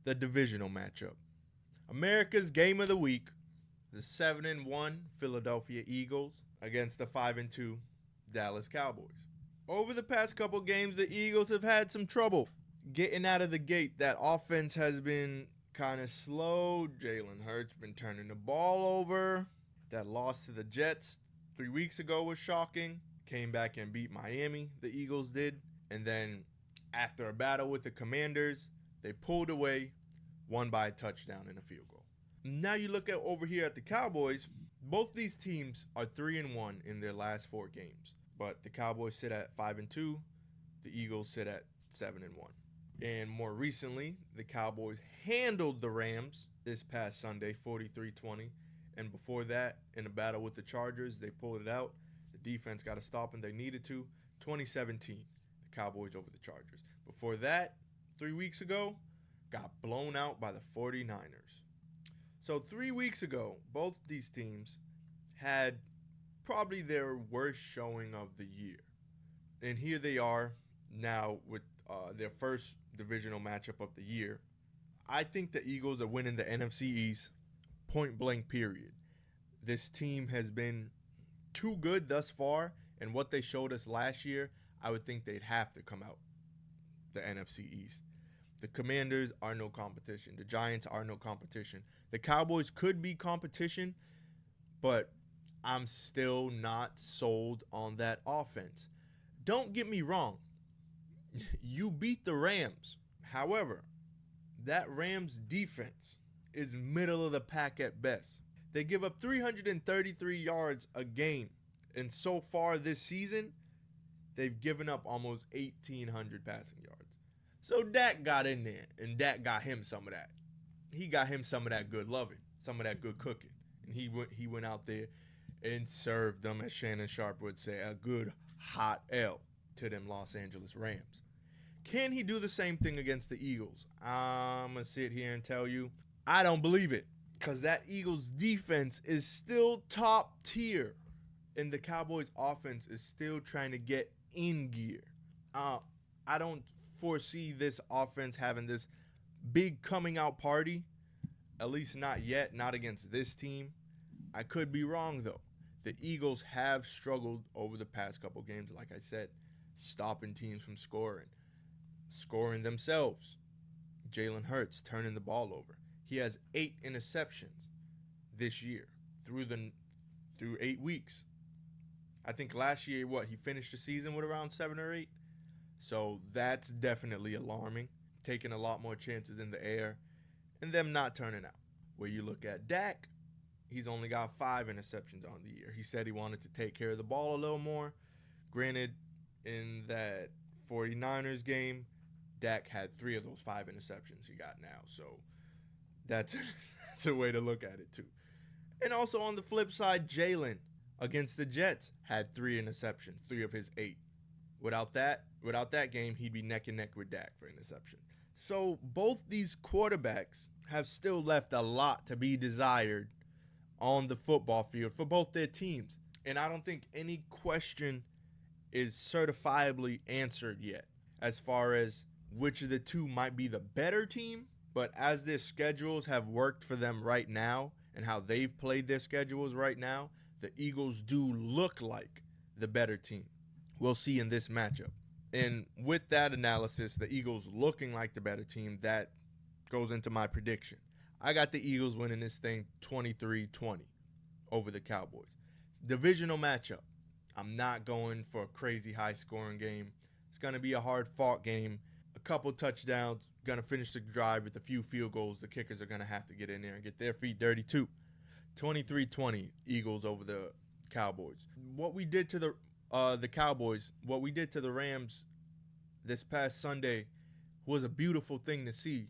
the divisional matchup. America's game of the week, the 7-1 Philadelphia Eagles against the 5-2 Dallas Cowboys. Over the past couple games, the Eagles have had some trouble getting out of the gate. That offense has been kind of slow. Jalen Hurts been turning the ball over. That loss to the Jets 3 weeks ago was shocking. Came back and beat Miami, the Eagles did. And then after a battle with the Commanders, they pulled away, won by a touchdown and a field goal. Now you look at over here at the Cowboys. Both these teams are 3-1 in their last 4 games. But the Cowboys sit at 5-2. The Eagles sit at 7-1. And more recently, the Cowboys handled the Rams this past Sunday, 43-20. And before that, in a battle with the Chargers, they pulled it out. The defense got a stop and they needed to. 2017, the Cowboys over the Chargers. Before that, 3 weeks ago, got blown out by the 49ers. So 3 weeks ago, both these teams had probably their worst showing of the year. And here they are now with their first divisional matchup of the year. I think the Eagles are winning the NFC East, point blank period. This team has been too good thus far, and what they showed us last year, I would think they'd have to come out the NFC East. The Commanders are no competition. The Giants are no competition. The Cowboys could be competition, but I'm still not sold on that offense. Don't get me wrong. You beat the Rams. However, that Rams defense is middle of the pack at best. They give up 333 yards a game. And so far this season, they've given up almost 1,800 passing yards. So Dak got in there, and Dak got him some of that. He got him some of that good loving, some of that good cooking. And he went out there and served them, as Shannon Sharp would say, a good hot L to them Los Angeles Rams. Can he do the same thing against the Eagles? I'm going to sit here and tell you, I don't believe it, because that Eagles defense is still top tier, and the Cowboys offense is still trying to get in gear. I don't foresee this offense having this big coming out party, at least not yet, not against this team. I could be wrong, though. The Eagles have struggled over the past couple games, like I said, stopping teams from scoring themselves. Jalen Hurts turning the ball over. He has 8 interceptions this year through 8 weeks. I think last year, he finished the season with around 7 or 8. So that's definitely alarming. Taking a lot more chances in the air and them not turning out. Where you look at Dak, he's only got 5 interceptions on the year. He said he wanted to take care of the ball a little more. Granted, in that 49ers game, Dak had 3 of those 5 interceptions he got now. So that's a way to look at it too. And also on the flip side, Jalen against the Jets had 3 interceptions, 3 of his 8. Without that game, he'd be neck and neck with Dak for interception. So both these quarterbacks have still left a lot to be desired on the football field for both their teams. And I don't think any question is certifiably answered yet as far as which of the two might be the better team. But as their schedules have worked for them right now and how they've played their schedules right now, the Eagles do look like the better team. We'll see in this matchup. And with that analysis, the Eagles looking like the better team, that goes into my prediction. I got the Eagles winning this thing 23-20 over the Cowboys. Divisional matchup. I'm not going for a crazy high-scoring game. It's going to be a hard-fought game. A couple touchdowns, going to finish the drive with a few field goals. The kickers are going to have to get in there and get their feet dirty too. 23-20, Eagles over the Cowboys. What we did to the Cowboys, what we did to the Rams this past Sunday was a beautiful thing to see,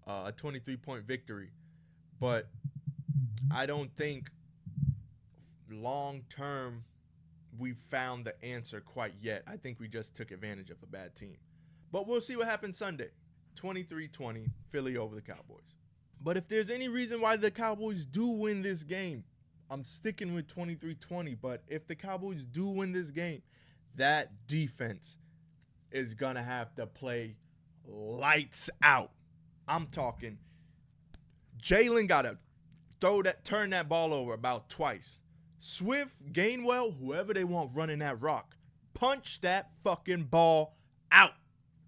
a 23-point victory. But I don't think long-term we've found the answer quite yet. I think we just took advantage of a bad team. But we'll see what happens Sunday. 23-20, Philly over the Cowboys. But if there's any reason why the Cowboys do win this game, I'm sticking with 23-20, but if the Cowboys do win this game, that defense is going to have to play lights out. I'm talking Jalen got to turn that ball over about twice. Swift, Gainwell, whoever they want running that rock, punch that fucking ball out.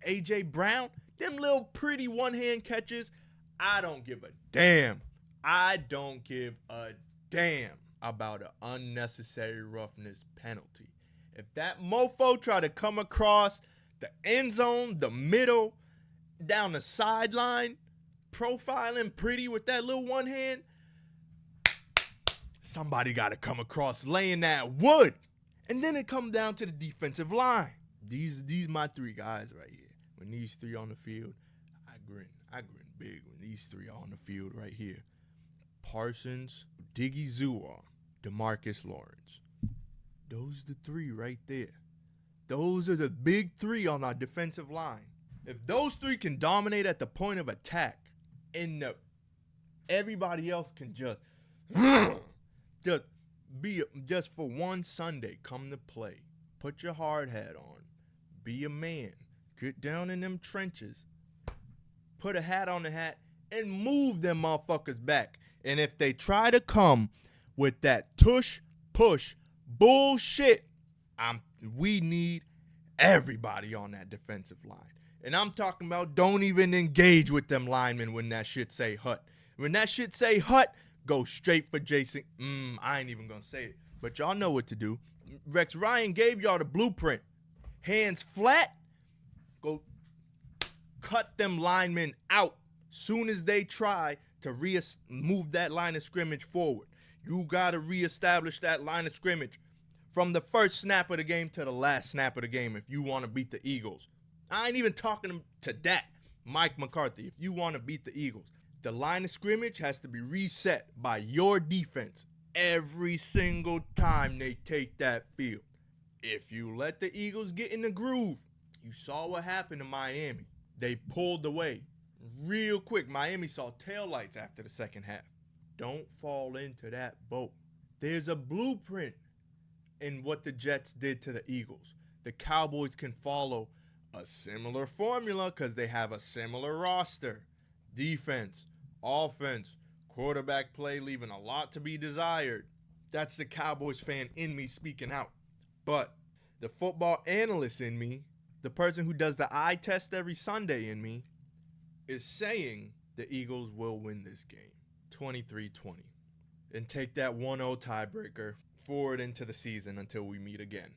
A.J. Brown, them little pretty one-hand catches, I don't give a damn. I don't give a damn about an unnecessary roughness penalty. If that mofo try to come across the end zone, the middle, down the sideline, profiling pretty with that little one hand, somebody got to come across laying that wood. And then it comes down to the defensive line. These my three guys right here. When these three on the field, I grin big when these three are on the field right here. Parsons, Diggy Zuar, DeMarcus Lawrence. Those are the three right there. Those are the big three on our defensive line. If those three can dominate at the point of attack, and everybody else can just for one Sunday come to play. Put your hard hat on. Be a man. Get down in them trenches. Put a hat on the hat and move them motherfuckers back. And if they try to come with that tush push bullshit, we need everybody on that defensive line. And I'm talking about don't even engage with them linemen when that shit say hut. When that shit say hut, go straight for Jason. I ain't even gonna say it. But y'all know what to do. Rex Ryan gave y'all the blueprint. Hands flat, go cut them linemen out soon as they try to move that line of scrimmage forward. You gotta reestablish that line of scrimmage from the first snap of the game to the last snap of the game if you want to beat the Eagles. I ain't even talking to that, Mike McCarthy. If you want to beat the Eagles, the line of scrimmage has to be reset by your defense every single time they take that field. If you let the Eagles get in the groove, you saw what happened to Miami. They pulled away real quick. Miami saw taillights after the second half. Don't fall into that boat. There's a blueprint in what the Jets did to the Eagles. The Cowboys can follow a similar formula because they have a similar roster. Defense, offense, quarterback play leaving a lot to be desired. That's the Cowboys fan in me speaking out. But the football analyst in me, the person who does the eye test every Sunday in me, is saying the Eagles will win this game 23-20 and take that 1-0 tiebreaker forward into the season until we meet again.